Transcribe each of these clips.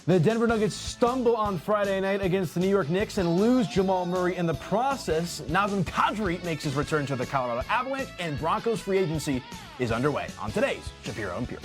The Denver Nuggets stumble on Friday night against the New York Knicks and lose Jamal Murray in the process. Nazem Kadri makes his return to the Colorado Avalanche, and Broncos free agency is underway on today's Shapiro and Piro.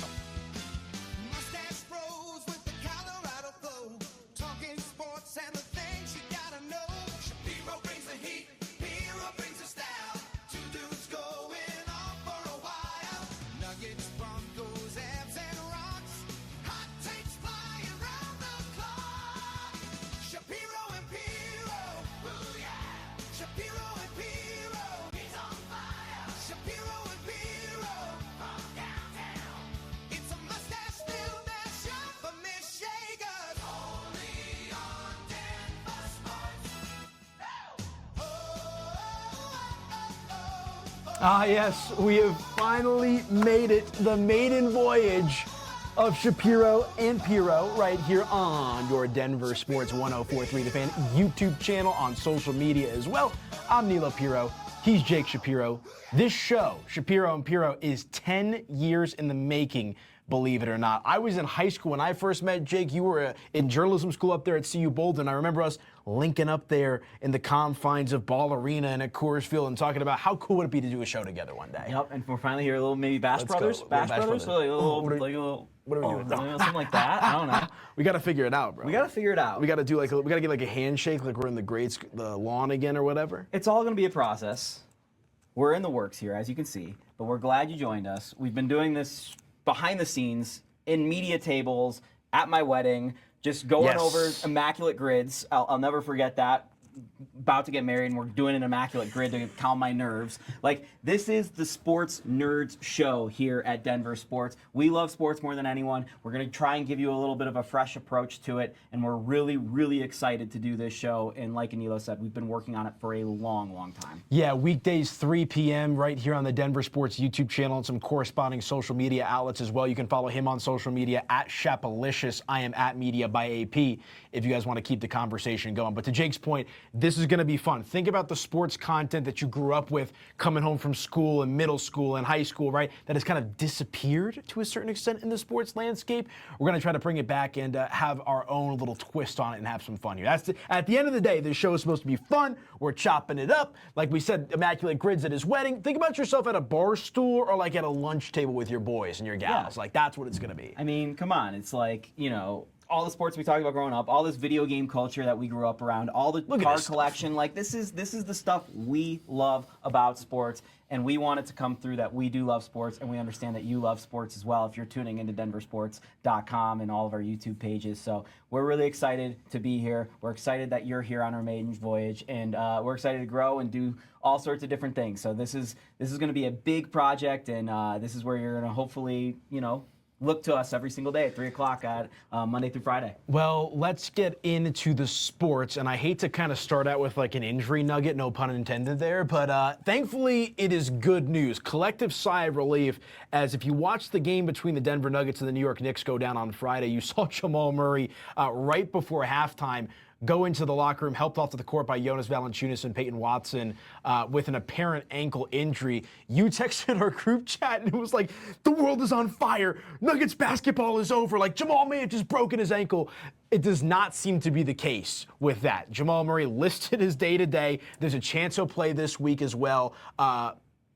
Shapiro and Piro, he's on fire. Shapiro and Piro, from downtown. It's a mustache still mashup for Miss Shakers. Only on Denver Sports. Ah, yes, we have finally made it, the maiden voyage of Shapiro and Piro right here on your Denver Sports 104.3 The Fan YouTube channel, on social media as well. I'm Aniello Piro. He's Jake Shapiro. This show, Shapiro and Piro, is 10 years in the making, believe it or not. I was in high school when I first met Jake. You were in journalism school up there at CU Boulder. I remember us linking up there in the confines of Ball Arena and at Coors Field and talking about how cool would it be to do a show together one day. Yep, and we're finally here, a little maybe Bash Let's Brothers? go. Bash Bash Brothers? Brothers. What are we doing? Something like that? I don't know. We got to figure it out, bro. We got to figure it out. We got to do we got to get like a handshake like we're in the lawn again or whatever. It's all going to be a process. We're in the works here, as you can see, but we're glad you joined us. We've been doing this behind the scenes, in media tables, at my wedding, just going over immaculate grids. I'll never forget that. About to get married, and we're doing an immaculate grid to calm my nerves. Like, this is the sports nerds show here at Denver Sports. We love sports more than anyone. We're going to try and give you a little bit of a fresh approach to it, and we're really, really excited to do this show. And like Aniello said, we've been working on it for a long, long time. Yeah, weekdays 3 p.m. right here on the Denver Sports YouTube channel and some corresponding social media outlets as well. You can follow him on social media at Shapalicious. I am at Media by AP if you guys want to keep the conversation going. But to Jake's point, this is going to be fun. Think about the sports content that you grew up with coming home from school and middle school and high school, right? That has kind of disappeared to a certain extent in the sports landscape. We're going to try to bring it back and have our own little twist on it and have some fun here. At the end of the day, this show is supposed to be fun. We're chopping it up. Like we said, immaculate grids at his wedding. Think about yourself at a bar stool or like at a lunch table with your boys and your gals. Yeah. Like, that's what it's going to be. I mean, come on. It's like, you know, all the sports we talked about growing up, all this video game culture that we grew up around, all the card collection, like this is the stuff we love about sports, and we want it to come through that we do love sports, and we understand that you love sports as well if you're tuning into denversports.com and all of our YouTube pages. So we're really excited to be here. We're excited that you're here on our maiden voyage, and we're excited to grow and do all sorts of different things. So this is going to be a big project, and this is where you're going to hopefully, you know, look to us every single day at 3 o'clock at Monday through Friday. Well, let's get into the sports, and I hate to kind of start out with like an injury nugget, no pun intended there, but thankfully it is good news. Collective sigh of relief, as if you watched the game between the Denver Nuggets and the New York Knicks go down on Friday, you saw Jamal Murray right before halftime go into the locker room, helped off to the court by Jonas Valanciunas and Peyton Watson with an apparent ankle injury. You texted our group chat and it was like, the world is on fire. Nuggets basketball is over. Like, Jamal may have just broken his ankle. It does not seem to be the case with that. Jamal Murray listed his day-to-day. There's a chance he'll play this week as well.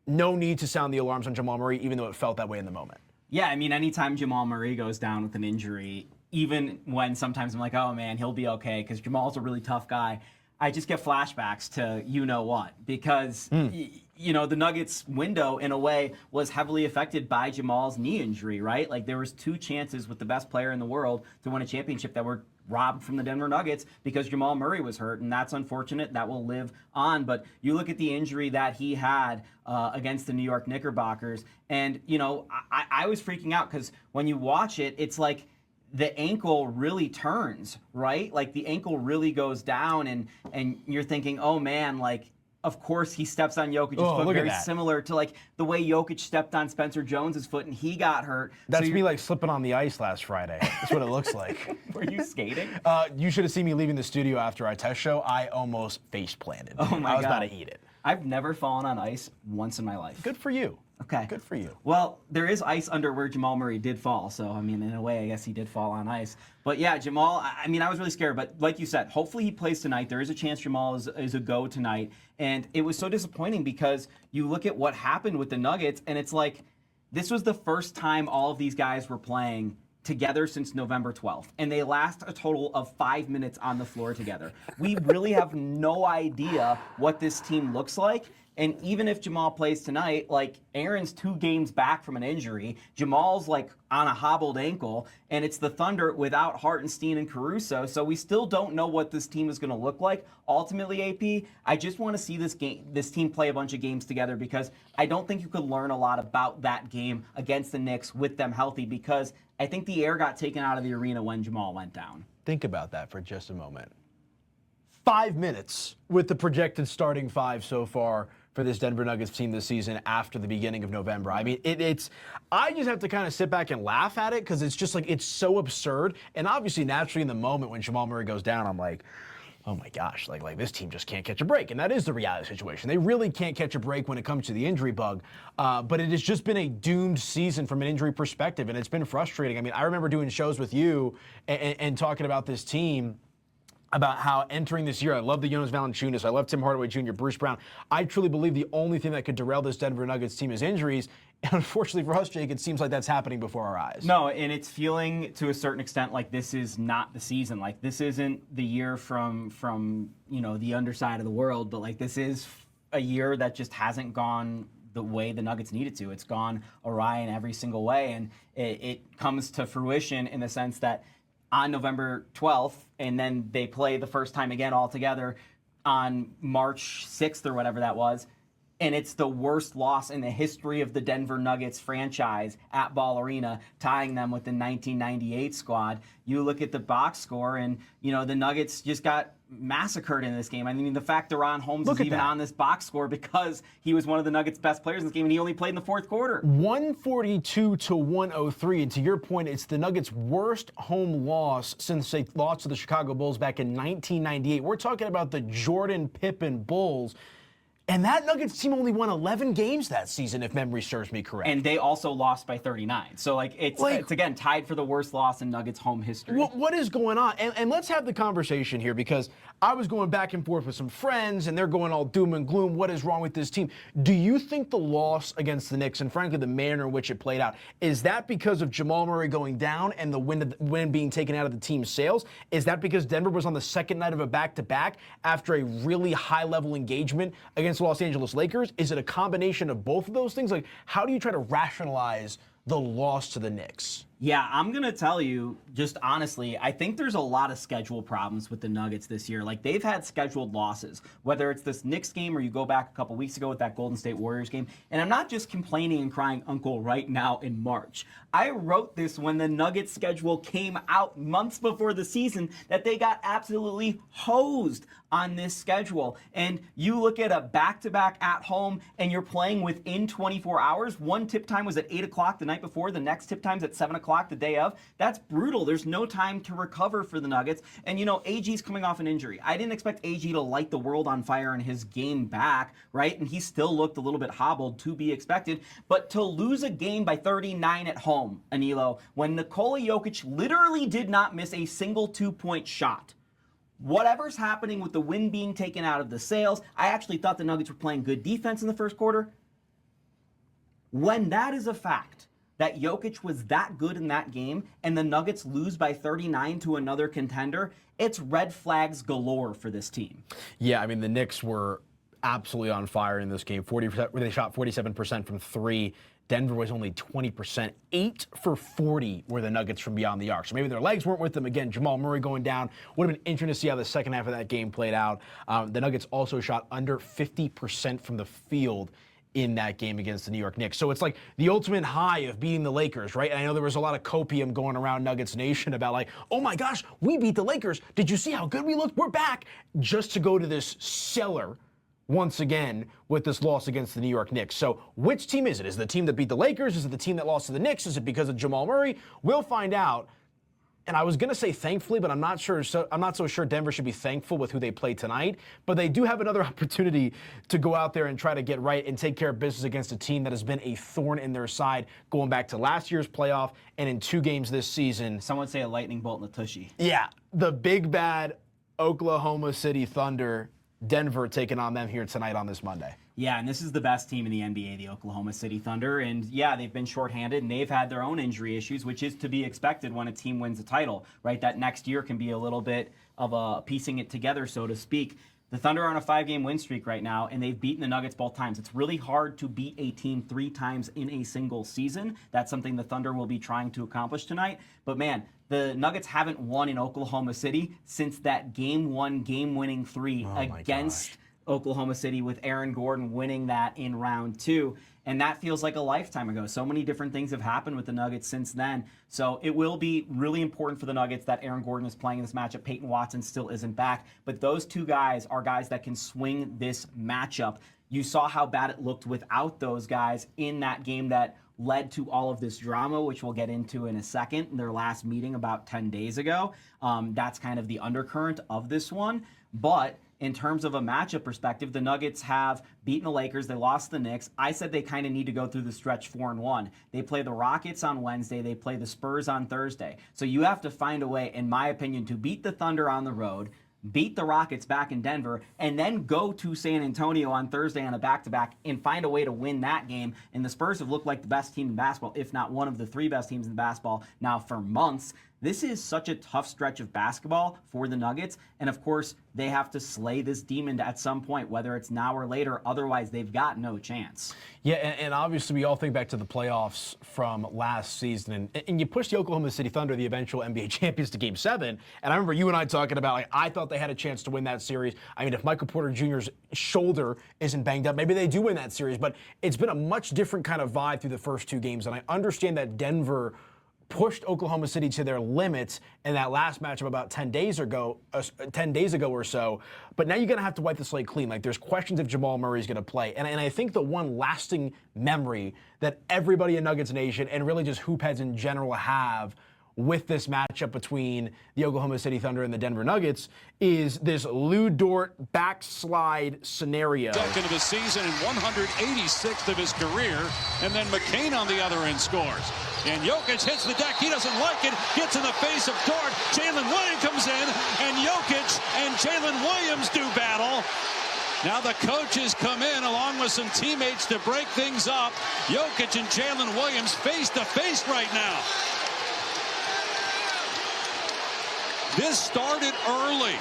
No need to sound the alarms on Jamal Murray, even though it felt that way in the moment. Yeah, I mean, anytime Jamal Murray goes down with an injury, even when sometimes I'm like, oh man, he'll be okay, because Jamal's a really tough guy, I just get flashbacks to you-know-what, because you know, the Nuggets window, in a way, was heavily affected by Jamal's knee injury, right? Like, there was 2 chances with the best player in the world to win a championship that were robbed from the Denver Nuggets because Jamal Murray was hurt, and that's unfortunate. That will live on. But you look at the injury that he had against the New York Knickerbockers, and, you know, I was freaking out because when you watch it, it's like the ankle really turns, right? Like, the ankle really goes down, and you're thinking, oh, man, like, of course he steps on Jokic's foot, very similar to like the way Jokic stepped on Spencer Jones's foot and he got hurt. That's me like slipping on the ice last Friday. That's what it looks like. Were you skating? You should have seen me leaving the studio after our test show. I almost face planted. Oh my God. I was about to eat it. I've never fallen on ice once in my life. Good for you. Okay. Good for you. Well, there is ice under where Jamal Murray did fall. So, I mean, in a way, I guess he did fall on ice. But yeah, Jamal, I mean, I was really scared. But like you said, hopefully he plays tonight. There is a chance Jamal is a go tonight. And it was so disappointing because you look at what happened with the Nuggets, and it's like this was the first time all of these guys were playing together since November 12th, and they last a total of 5 minutes on the floor together. We really have no idea what this team looks like. And even if Jamal plays tonight, like Aaron's 2 games back from an injury, Jamal's like on a hobbled ankle, and it's the Thunder without Hartenstein and Caruso. So we still don't know what this team is going to look like. Ultimately, AP, I just want to see this team play a bunch of games together because I don't think you could learn a lot about that game against the Knicks with them healthy because I think the air got taken out of the arena when Jamal went down. Think about that for just a moment. 5 minutes with the projected starting 5 so far for this Denver Nuggets team this season after the beginning of November. I mean, I just have to kind of sit back and laugh at it because it's just like, it's so absurd. And obviously, naturally, in the moment when Jamal Murray goes down, I'm like, oh my gosh, like this team just can't catch a break. And that is the reality situation. They really can't catch a break when it comes to the injury bug. But it has just been a doomed season from an injury perspective, and it's been frustrating. I mean, I remember doing shows with you and talking about this team, about how entering this year, I love the Jonas Valanciunas, I love Tim Hardaway Jr., Bruce Brown. I truly believe the only thing that could derail this Denver Nuggets team is injuries. And unfortunately for us, Jake, it seems like that's happening before our eyes. No, and it's feeling to a certain extent like this is not the season. Like this isn't the year from the underside of the world, but like this is a year that just hasn't gone the way the Nuggets needed to. It's gone awry in every single way, and it comes to fruition in the sense that on November 12th, and then they play the first time again all together on March 6th or whatever that was. And it's the worst loss in the history of the Denver Nuggets franchise at Ball Arena, tying them with the 1998 squad. You look at the box score, and the Nuggets just got massacred in this game. I mean, the fact Deron Holmes is even on this box score because he was one of the Nuggets' best players in this game, and he only played in the fourth quarter. 142 to 103, and to your point, it's the Nuggets' worst home loss since they lost to the Chicago Bulls back in 1998. We're talking about the Jordan Pippen Bulls. And that Nuggets team only won 11 games that season, if memory serves me correct. And they also lost by 39. So, it's again, tied for the worst loss in Nuggets home history. What is going on? And let's have the conversation here, because I was going back and forth with some friends, and they're going all doom and gloom. What is wrong with this team? Do you think the loss against the Knicks, and frankly, the manner in which it played out, is that because of Jamal Murray going down and the wind being taken out of the team's sails? Is that because Denver was on the second night of a back-to-back after a really high-level engagement against the Los Angeles Lakers? Is it a combination of both of those things? Like, how do you try to rationalize the loss to the Knicks? Yeah, I'm going to tell you, just honestly, I think there's a lot of schedule problems with the Nuggets this year. Like, they've had scheduled losses, whether it's this Knicks game or you go back a couple weeks ago with that Golden State Warriors game. And I'm not just complaining and crying uncle right now in March. I wrote this when the Nuggets schedule came out months before the season, that they got absolutely hosed on this schedule. And you look at a back-to-back at home, and you're playing within 24 hours. One tip time was at 8 o'clock the night before. The next tip time's at 7 o'clock the day of. That's brutal. There's no time to recover for the Nuggets. And, AG's coming off an injury. I didn't expect AG to light the world on fire in his game back, right? And he still looked a little bit hobbled, to be expected. But to lose a game by 39 at home, Aniello, when Nikola Jokic literally did not miss a single 2-point shot. Whatever's happening with the wind being taken out of the sails, I actually thought the Nuggets were playing good defense in the first quarter. When that is a fact, that Jokic was that good in that game, and the Nuggets lose by 39 to another contender, it's red flags galore for this team. Yeah, I mean, the Knicks were absolutely on fire in this game. They shot 47% from 3. Denver was only 20%. 8 for 40 were the Nuggets from beyond the arc. So maybe their legs weren't with them. Again, Jamal Murray going down. Would have been interesting to see how the second half of that game played out. The Nuggets also shot under 50% from the field in that game against the New York Knicks. So it's like the ultimate high of beating the Lakers, right? And I know there was a lot of copium going around Nuggets Nation about like, oh my gosh, we beat the Lakers. Did you see how good we looked? We're back. Just to go to this cellar once again with this loss against the New York Knicks. So which team is it? Is it the team that beat the Lakers? Is it the team that lost to the Knicks? Is it because of Jamal Murray? We'll find out And I was going to say thankfully, but I'm not sure. So I'm not so sure Denver should be thankful with who they play tonight. But they do have another opportunity to go out there and try to get right and take care of business against a team that has been a thorn in their side going back to last year's playoff and in 2 games this season. Some would say a lightning bolt in the tushy. Yeah, the big bad Oklahoma City Thunder. Denver taking on them here tonight on this Monday. Yeah, and this is the best team in the NBA, the Oklahoma City Thunder. And yeah, they've been shorthanded and they've had their own injury issues, which is to be expected when a team wins a title, right? That next year can be a little bit of a piecing it together, so to speak. The Thunder are on a 5-game win streak right now, and they've beaten the Nuggets both times. It's really hard to beat a team 3 times in a single season. That's something the Thunder will be trying to accomplish tonight. But man, the Nuggets haven't won in Oklahoma City since that Game 1 game-winning 3 against Oklahoma City, with Aaron Gordon winning that in round 2. And that feels like a lifetime ago. So many different things have happened with the Nuggets since then. So it will be really important for the Nuggets that Aaron Gordon is playing in this matchup. Peyton Watson still isn't back. But those 2 guys are guys that can swing this matchup. You saw how bad it looked without those guys in that game that led to all of this drama, which we'll get into in a second, in their last meeting about 10 days ago. That's kind of the undercurrent of this one. But in terms of a matchup perspective, the Nuggets have beaten the Lakers. They lost the Knicks. I said they kind of need to go through the stretch 4-1. They play the Rockets on Wednesday. They play the Spurs on Thursday. So you have to find a way, in my opinion, to beat the Thunder on the road, beat the Rockets back in Denver, and then go to San Antonio on Thursday on a back-to-back and find a way to win that game. And the Spurs have looked like the best team in basketball, if not one of the 3 best teams in basketball now for months. This is such a tough stretch of basketball for the Nuggets, and of course, they have to slay this demon at some point, whether it's now or later. Otherwise, they've got no chance. Yeah, and obviously we all think back to the playoffs from last season, and you pushed the Oklahoma City Thunder, the eventual NBA champions, to Game 7, and I remember you and I talking about, like, I thought they had a chance to win that series. I mean, if Michael Porter Jr.'s shoulder isn't banged up, maybe they do win that series, but it's been a much different kind of vibe through the first 2 games, and I understand that Denver pushed Oklahoma City to their limits in that last matchup about 10 days ago or so. But now you're going to have to wipe the slate clean. Like, there's questions if Jamal Murray is going to play. And I think the one lasting memory that everybody in Nuggets Nation and really just hoop heads in general have with this matchup between the Oklahoma City Thunder and the Denver Nuggets is this Lu Dort backslide scenario. Second of the season and 186th of his career, and then McCain on the other end scores. And Jokic hits the deck. He doesn't like it. Gets in the face of Dort. Jalen Williams comes in, and Jokic and Jalen Williams do battle. Now the coaches come in along with some teammates to break things up. Jokic and Jalen Williams face to face right now. This started early.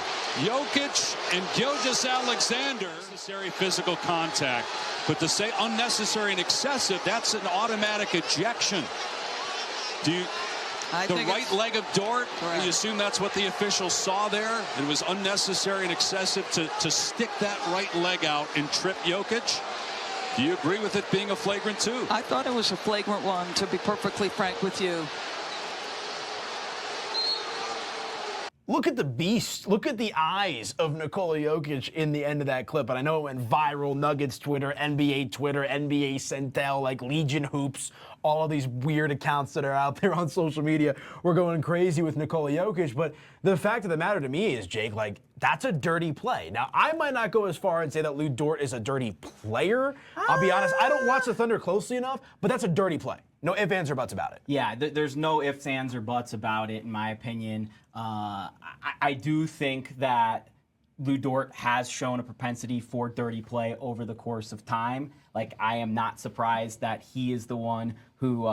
Jokic and Gilgeous-Alexander. Necessary physical contact. But to say unnecessary and excessive, that's an automatic ejection. The right leg of Dort, correct. You assume that's what the officials saw there? It was unnecessary and excessive to stick that right leg out and trip Jokic? Do you agree with it being a flagrant 2? I thought it was a flagrant 1, to be perfectly frank with you. Look at the beast. Look at the eyes of Nikola Jokic in the end of that clip. And I know it went viral. Nuggets Twitter, NBA Centel, like Legion Hoops, all of these weird accounts that are out there on social media were going crazy with Nikola Jokic. But the fact of the matter to me is, Jake, like, that's a dirty play. Now, I might not go as far and say that Lu Dort is a dirty player. I'll be honest, I don't watch the Thunder closely enough, but that's a dirty play. No ifs, ands, or buts about it. Yeah, there's no ifs, ands, or buts about it, in my opinion. I do think that Lu Dort has shown a propensity for dirty play over the course of time. Like, I am not surprised that he is the one who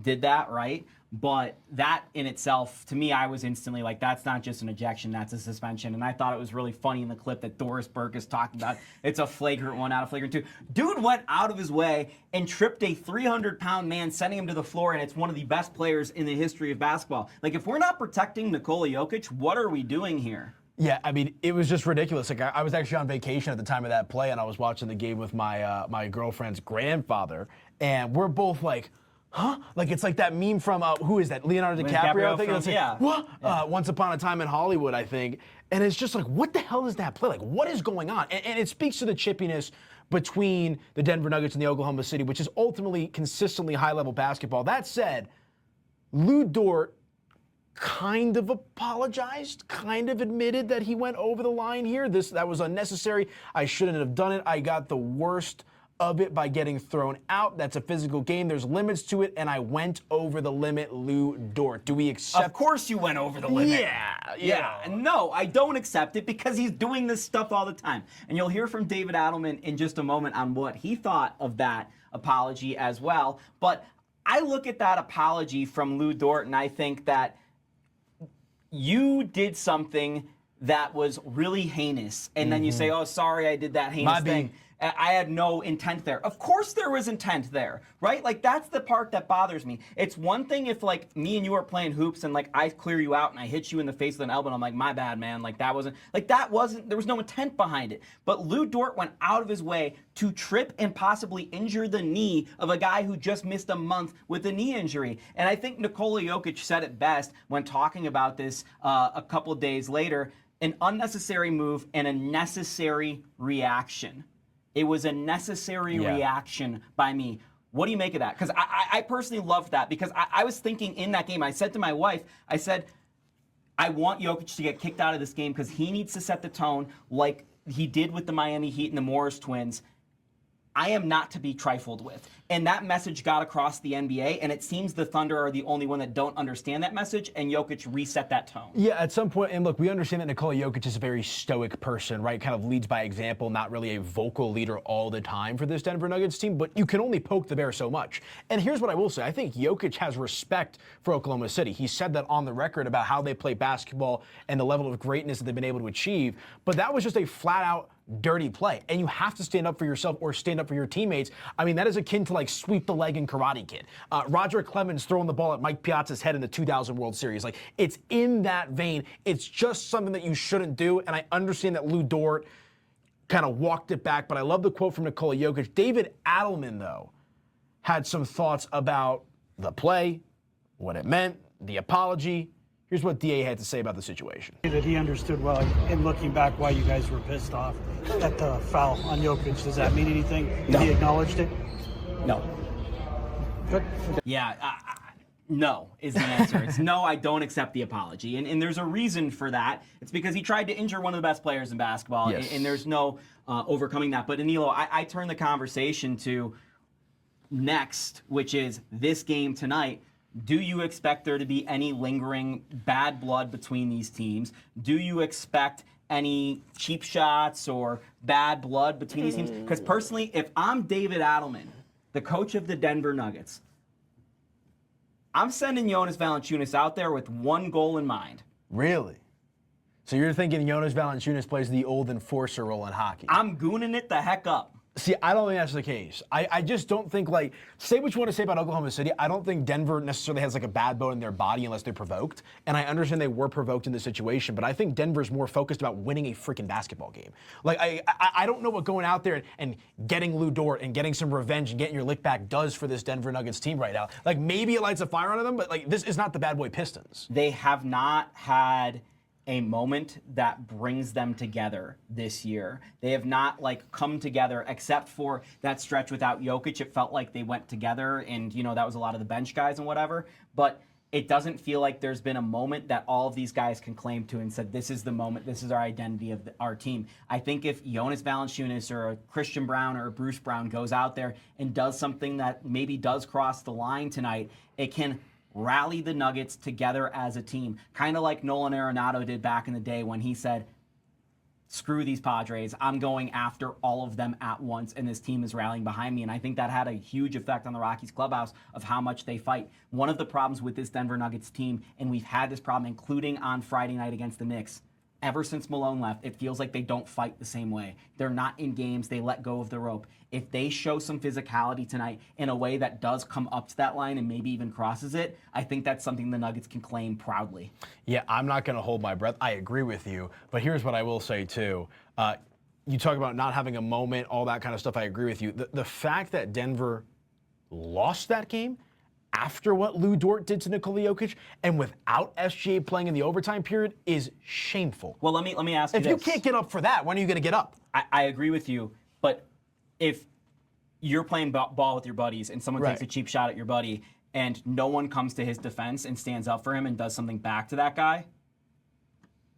did that, right? But that in itself, to me, I was instantly like, that's not just an ejection, that's a suspension. And I thought it was really funny in the clip that Doris Burke is talking about. It's a flagrant 1 out of flagrant 2. Dude went out of his way and tripped a 300-pound man, sending him to the floor, and it's one of the best players in the history of basketball. Like, if we're not protecting Nikola Jokic, what are we doing here? Yeah, I mean, it was just ridiculous. Like, I was actually on vacation at the time of that play, and I was watching the game with my my girlfriend's grandfather, and we're both like, huh? Like, it's like that meme from, who is that? Leonardo DiCaprio, I think? It's like, yeah. What? Yeah. Once Upon a Time in Hollywood, I think. And it's just like, what the hell is that play? Like, what is going on? And it speaks to the chippiness between the Denver Nuggets and the Oklahoma City, which is ultimately consistently high-level basketball. That said, Lu Dort kind of apologized, kind of admitted that he went over the line here. That was unnecessary. I shouldn't have done it. I got the worst of it by getting thrown out. That's a physical game. There's limits to it, and I went over the limit, Lu Dort. Do we accept? Of course you went over the limit. Yeah. And no, I don't accept it because he's doing this stuff all the time. And you'll hear from David Adelman in just a moment on what he thought of that apology as well. But I look at that apology from Lu Dort, and I think that you did something that was really heinous. And then you say, oh, sorry, I did that heinous thing. I had no intent there. Of course there was intent there, right? Like, that's the part that bothers me. It's one thing if, like, me and you are playing hoops and, like, I clear you out and I hit you in the face with an elbow and I'm like, my bad, man. Like, there was no intent behind it. But Lu Dort went out of his way to trip and possibly injure the knee of a guy who just missed a month with a knee injury. And I think Nikola Jokic said it best when talking about this a couple days later. An unnecessary move and a necessary reaction. It was a necessary reaction by me. What do you make of that? Because I personally loved that because I was thinking in that game, I said to my wife, I said, I want Jokic to get kicked out of this game because he needs to set the tone like he did with the Miami Heat and the Morris Twins. I am not to be trifled with. And that message got across the NBA, and it seems the Thunder are the only one that don't understand that message, and Jokic reset that tone. Yeah, at some point, and look, we understand that Nikola Jokic is a very stoic person, right? Kind of leads by example, not really a vocal leader all the time for this Denver Nuggets team, but you can only poke the bear so much. And here's what I will say. I think Jokic has respect for Oklahoma City. He said that on the record about how they play basketball and the level of greatness that they've been able to achieve, but that was just a flat-out dirty play, and you have to stand up for yourself or stand up for your teammates. I mean, that is akin to like sweep the leg in Karate Kid. Roger Clemens throwing the ball at Mike Piazza's head in the 2000 World Series. Like, it's in that vein. It's just something that you shouldn't do, and I understand that Lu Dort kind of walked it back, but I love the quote from Nikola Jokic. David Adelman, though, had some thoughts about the play, what it meant, the apology. Here's what DA had to say about the situation. That he understood well, in looking back, why you guys were pissed off at the foul on Jokic. Does that mean anything? No. He acknowledged it? No. Good. Yeah, no is the answer. It's no, I don't accept the apology. And there's a reason for that. It's because he tried to injure one of the best players in basketball, Yes. and there's no overcoming that. But Aniello, I turn the conversation to next, which is this game tonight. Do you expect there to be any lingering bad blood between these teams? Do you expect any cheap shots or bad blood between these teams? Because personally, if I'm David Adelman, the coach of the Denver Nuggets, I'm sending Jonas Valanciunas out there with one goal in mind. Really? So you're thinking Jonas Valanciunas plays the old enforcer role in hockey? I'm gooning it the heck up. See, I don't think that's the case. I just don't think, like, say what you want to say about Oklahoma City. I don't think Denver necessarily has, like, a bad bone in their body unless they're provoked. And I understand they were provoked in this situation, but I think Denver's more focused about winning a freaking basketball game. Like, I don't know what going out there and getting Lu Dort and getting some revenge and getting your lick back does for this Denver Nuggets team right now. Like, maybe it lights a fire under them, but, like, this is not the bad boy Pistons. They have not had a moment that brings them together this year. They have not like come together except for that stretch without Jokic. It felt like they went together and, you know, that was a lot of the bench guys and whatever. But it doesn't feel like there's been a moment that all of these guys can claim to and said, this is the moment, this is our identity of our team. I think if Jonas Valanciunas or a Christian Brown or a Bruce Brown goes out there and does something that maybe does cross the line tonight, it can rally the Nuggets together as a team, kind of like Nolan Arenado did back in the day when he said, screw these Padres, I'm going after all of them at once, and this team is rallying behind me. And I think that had a huge effect on the Rockies clubhouse of how much they fight. One of the problems with this Denver Nuggets team, and we've had this problem including on Friday night against the Knicks, ever since Malone left, it feels like they don't fight the same way. They're not in games, they let go of the rope. If they show some physicality tonight in a way that does come up to that line and maybe even crosses it, I think that's something the Nuggets can claim proudly. Yeah, I'm not going to hold my breath. I agree with you. But here's what I will say, too. You talk about not having a moment, all that kind of stuff. I agree with you. The fact that Denver lost that game after what Lu Dort did to Nikola Jokic and without SGA playing in the overtime period is shameful. Well, let me ask you If this. you can't get up for that, when are you going to get up? I agree with you, but if you're playing ball with your buddies and someone takes a cheap shot at your buddy and no one comes to his defense and stands up for him and does something back to that guy,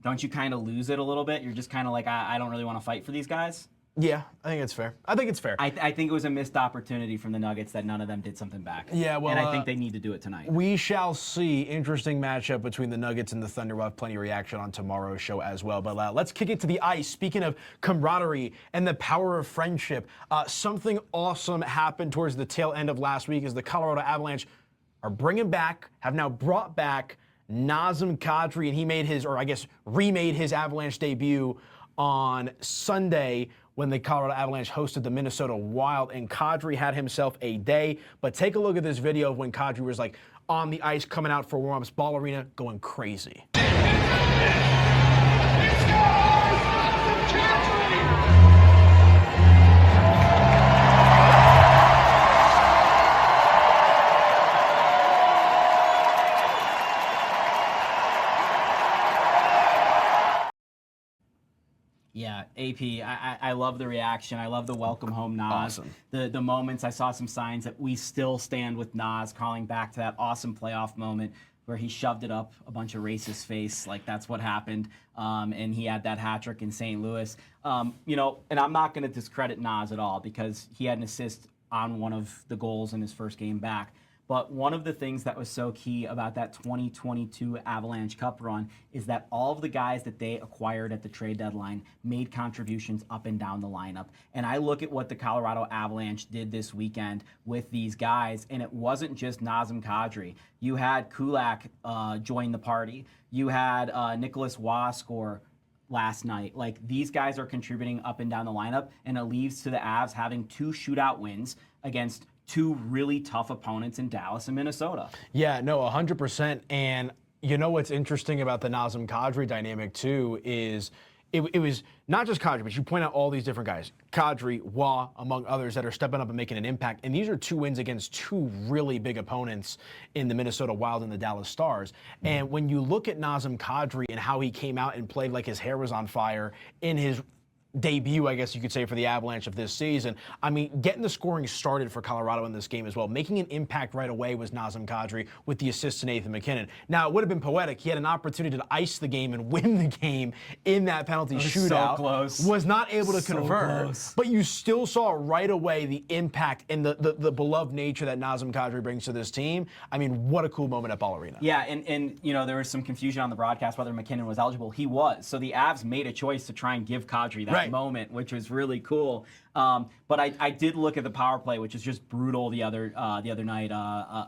don't you kind of lose it a little bit? You're just kind of like, I don't really want to fight for these guys. Yeah, I think it's fair. I think it's fair. I think it was a missed opportunity from the Nuggets that none of them did something back. Yeah, well, and I think they need to do it tonight. We shall see. Interesting matchup between the Nuggets and the Thunder. We'll have plenty of reaction on tomorrow's show as well. But let's kick it to the ice. Speaking of camaraderie and the power of friendship, something awesome happened towards the tail end of last week as the Colorado Avalanche are have now brought back Nazem Kadri, and he made his, or I guess remade his Avalanche debut on Sunday when the Colorado Avalanche hosted the Minnesota Wild, and Kadri had himself a day. But take a look at this video of when Kadri was like on the ice coming out for warm-ups, Ball Arena, going crazy. Yeah, AP, I love the reaction. I love the welcome home Nas. Awesome. The moments, I saw some signs that we still stand with Nas, calling back to that awesome playoff moment where he shoved it up a bunch of racist face, like that's what happened. And he had that hat trick in St. Louis. You know, and I'm not going to discredit Nas at all because he had an assist on one of the goals in his first game back. But one of the things that was so key about that 2022 Avalanche Cup run is that all of the guys that they acquired at the trade deadline made contributions up and down the lineup. And I look at what the Colorado Avalanche did this weekend with these guys, and it wasn't just Nazem Kadri. You had Kulak join the party. You had Nicholas Waugh score last night. Like, these guys are contributing up and down the lineup, and it leads to the Avs having 2 shootout wins against 2 really tough opponents in Dallas and Minnesota. Yeah, no, 100%. And you know what's interesting about the Nazem Kadri dynamic too is it was not just Kadri, but you point out all these different guys, Kadri, Waugh, among others, that are stepping up and making an impact. And these are 2 wins against 2 really big opponents in the Minnesota Wild and the Dallas Stars. And when you look at Nazem Kadri and how he came out and played like his hair was on fire in his debut, I guess you could say, for the Avalanche of this season. I mean, getting the scoring started for Colorado in this game as well. Making an impact right away was Nazem Kadri with the assist to Nathan MacKinnon. Now, it would have been poetic. He had an opportunity to ice the game and win the game in that penalty shootout. So close. Was not able to convert. Close. But you still saw right away the impact and the beloved nature that Nazem Kadri brings to this team. I mean, what a cool moment at Ball Arena. Yeah, and you know, there was some confusion on the broadcast whether McKinnon was eligible. He was. So the Avs made a choice to try and give Kadri that moment, which was really cool. But I did look at the power play, which is just brutal the other night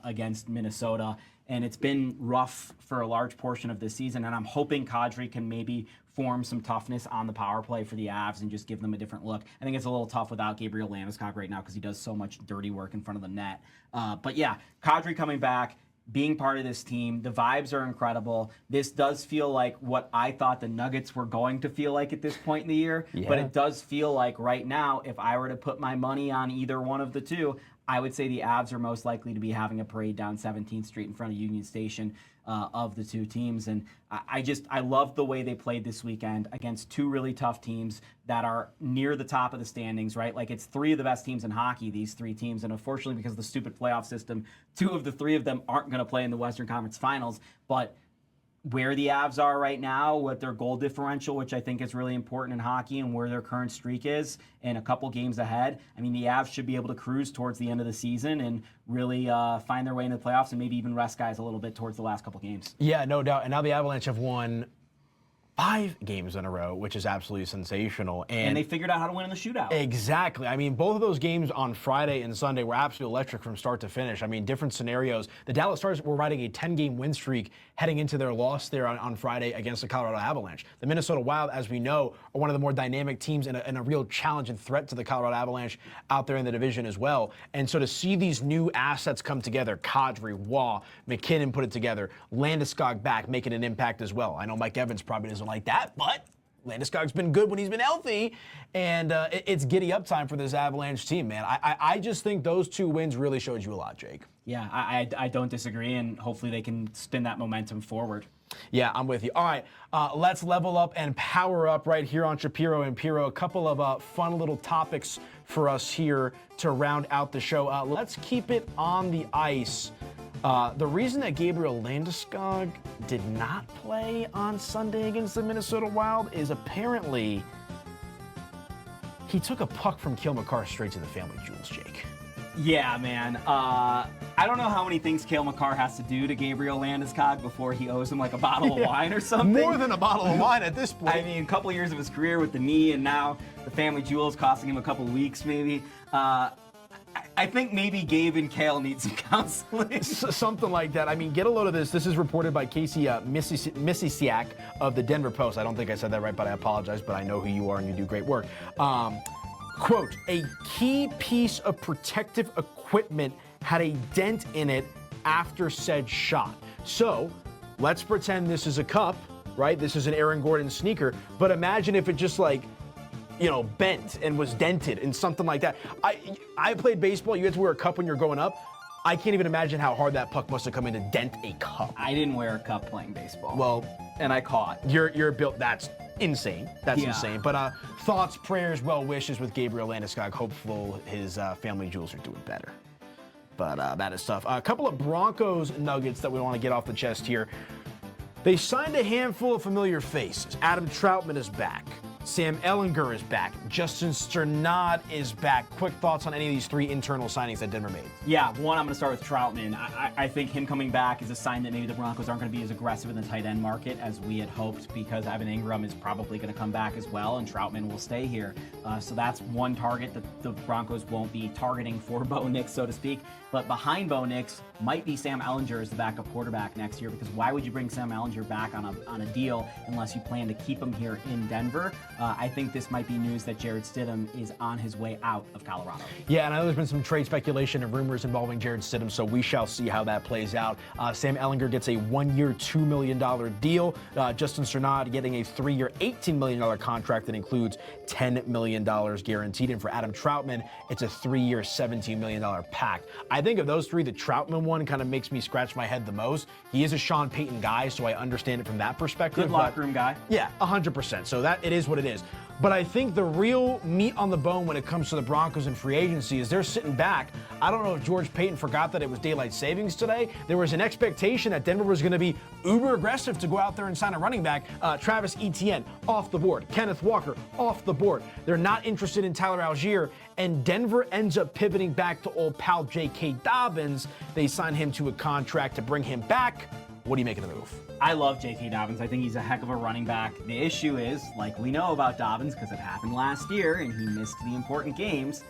against Minnesota, and it's been rough for a large portion of this season. And I'm hoping Kadri can maybe form some toughness on the power play for the Avs and just give them a different look. I think it's a little tough without Gabriel Landeskog right now because he does so much dirty work in front of the net. But yeah, Kadri coming back, being part of this team. The vibes are incredible. This does feel like what I thought the Nuggets were going to feel like at this point in the year. Yeah. But it does feel like right now, if I were to put my money on either one of the two, I would say the Avs are most likely to be having a parade down 17th Street in front of Union Station of the 2 teams. And I love the way they played this weekend against 2 really tough teams that are near the top of the standings, right? Like, it's 3 of the best teams in hockey, these 3 teams. And unfortunately, because of the stupid playoff system, 2 of the 3 of them aren't going to play in the Western Conference Finals. But where the Avs are right now with their goal differential, which I think is really important in hockey, and where their current streak is, and a couple games ahead, I mean, the Avs should be able to cruise towards the end of the season and really find their way into the playoffs and maybe even rest guys a little bit towards the last couple games. Yeah, no doubt. And now the Avalanche have won 5 games in a row, which is absolutely sensational. And they figured out how to win in the shootout. Exactly. I mean, both of those games on Friday and Sunday were absolutely electric from start to finish. I mean, different scenarios. The Dallas Stars were riding a 10-game win streak heading into their loss there on Friday against the Colorado Avalanche. The Minnesota Wild, as we know, are one of the more dynamic teams and a real challenge and threat to the Colorado Avalanche out there in the division as well. And so to see these new assets come together, Kadri, Waugh, McKinnon put it together, Landeskog back, making an impact as well. I know Mike Evans probably doesn't like that, but Landeskog's been good when he's been healthy, and it's giddy up time for this Avalanche team, man. I just think those 2 wins really showed you a lot, Jake. Yeah, I don't disagree, and hopefully they can spin that momentum forward. Yeah, I'm with you. All right, let's level up and power up right here on Shapiro and Piro. A couple of fun little topics for us here to round out the show. Let's keep it on the ice. The reason that Gabriel Landeskog did not play on Sunday against the Minnesota Wild is apparently he took a puck from Cale Makar straight to the family jewels, Jake. Yeah, man. I don't know how many things Cale Makar has to do to Gabriel Landeskog before he owes him like a bottle of wine or something. More than a bottle of wine at this point. I mean, a couple years of his career with the knee, and now the family jewels costing him a couple weeks, maybe. I think maybe Gabe and Cale need some counseling. Something like that. I mean, get a load of this. This is reported by Casey Missisiak of the Denver Post. I don't think I said that right, but I apologize, but I know who you are and you do great work. Quote, a key piece of protective equipment had a dent in it after said shot. So let's pretend this is a cup, right? This is an Aaron Gordon sneaker, but imagine if it just like, you know, bent and was dented and something like that. I played baseball. You had to wear a cup when you're growing up. I can't even imagine how hard that puck must have come in to dent a cup. I didn't wear a cup playing baseball. Well, and I caught. You're built. That's insane. That's insane. But thoughts, prayers, well wishes with Gabriel Landeskog. Hopeful his family jewels are doing better. But that is tough. A couple of Broncos nuggets that we want to get off the chest here. They signed a handful of familiar faces. Adam Troutman is back. Sam Ehlinger is back. Justin Sternad is back. Quick thoughts on any of these three internal signings that Denver made? Yeah, one, I'm going to start with Troutman. I think him coming back is a sign that maybe the Broncos aren't going to be as aggressive in the tight end market as we had hoped, because Evan Ingram is probably going to come back as well, and Troutman will stay here. So that's one target that the Broncos won't be targeting for Bo Nix, so to speak. But behind Bo Nix might be Sam Ehlinger as the backup quarterback next year, because why would you bring Sam Ehlinger back on a deal unless you plan to keep him here in Denver? I think this might be news that Jarrett Stidham is on his way out of Colorado. Yeah, and I know there's been some trade speculation and rumors involving Jarrett Stidham, so we shall see how that plays out. Sam Ehlinger gets a one-year, $2 million deal. Justin Sternad getting a three-year, $18 million contract that includes $10 million guaranteed. And for Adam Troutman, it's a three-year, $17 million pact. I think of those three, the Troutman one kind of makes me scratch my head the most. He is a Sean Payton guy, so I understand it from that perspective. Good locker room guy. Yeah, 100%. So that it is what it is. But I think the real meat on the bone when it comes to the Broncos and free agency is they're sitting back. I don't know if George Payton forgot that it was daylight savings today. There was an expectation that Denver was going to be uber aggressive to go out there and sign a running back. Travis Etienne, off the board. Kenneth Walker, off the board. They're not interested in Tyler Algier, and Denver ends up pivoting back to old pal J.K. Dobbins. They sign him to a contract to bring him back. What do you make of the move? I love J.K. Dobbins. I think he's a heck of a running back. The issue is, like we know about Dobbins because it happened last year and he missed the important games,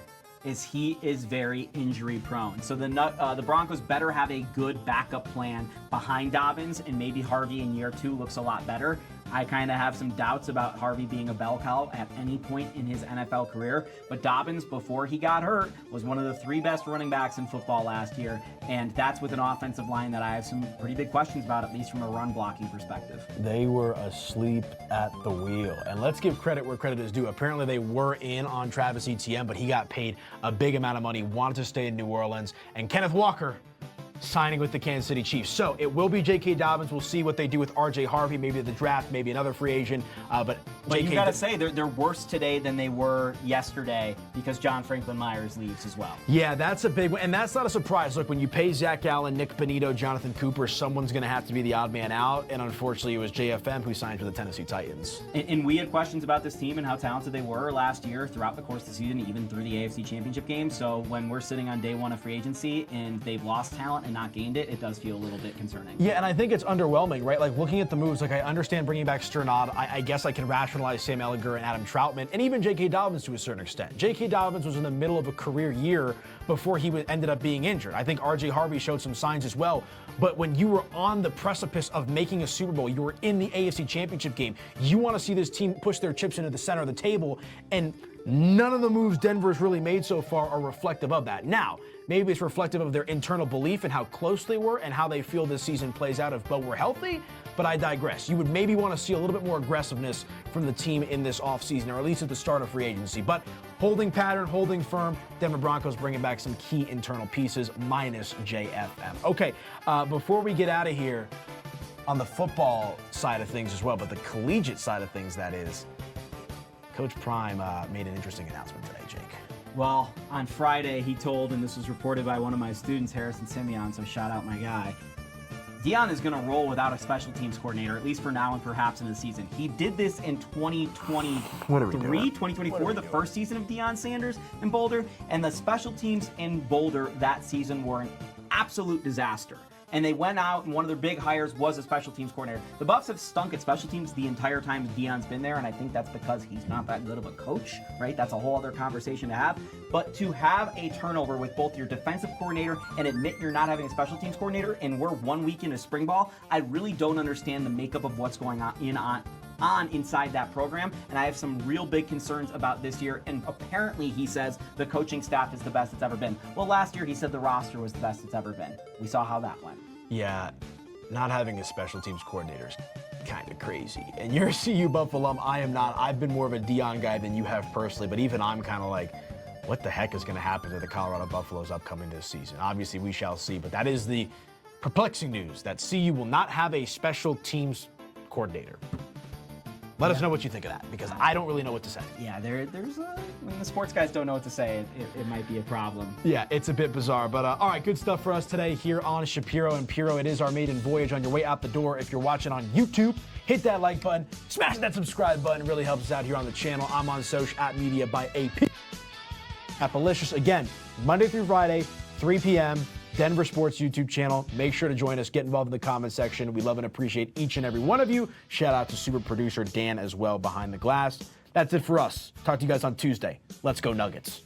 is he is very injury prone. So the Broncos better have a good backup plan behind Dobbins, and maybe Harvey in year 2 looks a lot better. I kind of have some doubts about Harvey being a bell cow at any point in his NFL career, but Dobbins, before he got hurt, was one of the 3 best running backs in football last year, and that's with an offensive line that I have some pretty big questions about, at least from a run blocking perspective. They were asleep at the wheel, and let's give credit where credit is due. Apparently they were in on Travis Etienne, but he got paid a big amount of money, wanted to stay in New Orleans, and Kenneth Walker signing with the Kansas City Chiefs. So it will be J.K. Dobbins. We'll see what they do with R.J. Harvey, maybe at the draft, maybe another free agent. But you got to say, they're worse today than they were yesterday because John Franklin Myers leaves as well. Yeah, that's a big one. And that's not a surprise. Look, when you pay Zach Allen, Nick Bonito, Jonathan Cooper, someone's going to have to be the odd man out. And unfortunately, it was JFM who signed for the Tennessee Titans. And we had questions about this team and how talented they were last year throughout the course of the season, even through the AFC Championship game. So when we're sitting on day 1 of free agency and they've lost talent and not gained it, it does feel a little bit concerning. Yeah, and I think it's underwhelming, right? Like, looking at the moves, like, I understand bringing back Sternad. I guess I can rationalize Sam Ehlinger and Adam Troutman, and even J.K. Dobbins to a certain extent. J.K. Dobbins was in the middle of a career year before he ended up being injured. I think R.J. Harvey showed some signs as well, but when you were on the precipice of making a Super Bowl, you were in the AFC Championship game, you want to see this team push their chips into the center of the table, and none of the moves Denver's really made so far are reflective of that. Now, maybe it's reflective of their internal belief and how close they were and how they feel this season plays out if Bo were healthy, but I digress. You would maybe want to see a little bit more aggressiveness from the team in this offseason, or at least at the start of free agency. But holding pattern, holding firm, Denver Broncos bringing back some key internal pieces, minus JFM. Okay, before we get out of here, on the football side of things as well, but the collegiate side of things, that is, Coach Prime made an interesting announcement today, Jake. Well, on Friday, he told, and this was reported by one of my students, Harrison Simeon, so shout out my guy, Deion is going to roll without a special teams coordinator, at least for now and perhaps in the season. He did this in 2024, the first season of Deion Sanders in Boulder, and the special teams in Boulder that season were an absolute disaster. And they went out, and one of their big hires was a special teams coordinator. The Buffs have stunk at special teams the entire time Deion's been there, and I think that's because he's not that good of a coach, right? That's a whole other conversation to have. But to have a turnover with both your defensive coordinator and admit you're not having a special teams coordinator, and we're 1 week into spring ball, I really don't understand the makeup of what's going on inside that program, and I have some real big concerns about this year. And apparently he says the coaching staff is the best it's ever been. Well, last year he said the roster was the best it's ever been. We saw how that went. Yeah, not having a special teams coordinator is kind of crazy. And you're a CU Buff alum, I am not. I've been more of a Deion guy than you have personally, but even I'm kind of like, what the heck is going to happen to the Colorado Buffaloes upcoming this season? Obviously, we shall see, but that is the perplexing news that CU will not have a special teams coordinator. Let us know what you think of that, because I don't really know what to say. Yeah, when the sports guys don't know what to say, it might be a problem. Yeah, it's a bit bizarre, but all right, good stuff for us today here on Shapiro and Piro. It is our maiden voyage. On your way out the door, if you're watching on YouTube, hit that like button, smash that subscribe button. It really helps us out here on the channel. I'm on social at Media by AP. Appalicious, again, Monday through Friday, 3 p.m., Denver Sports YouTube channel. Make sure to join us. Get involved in the comment section. We love and appreciate each and every one of you. Shout out to super producer Dan as well behind the glass. That's it for us. Talk to you guys on Tuesday. Let's go Nuggets.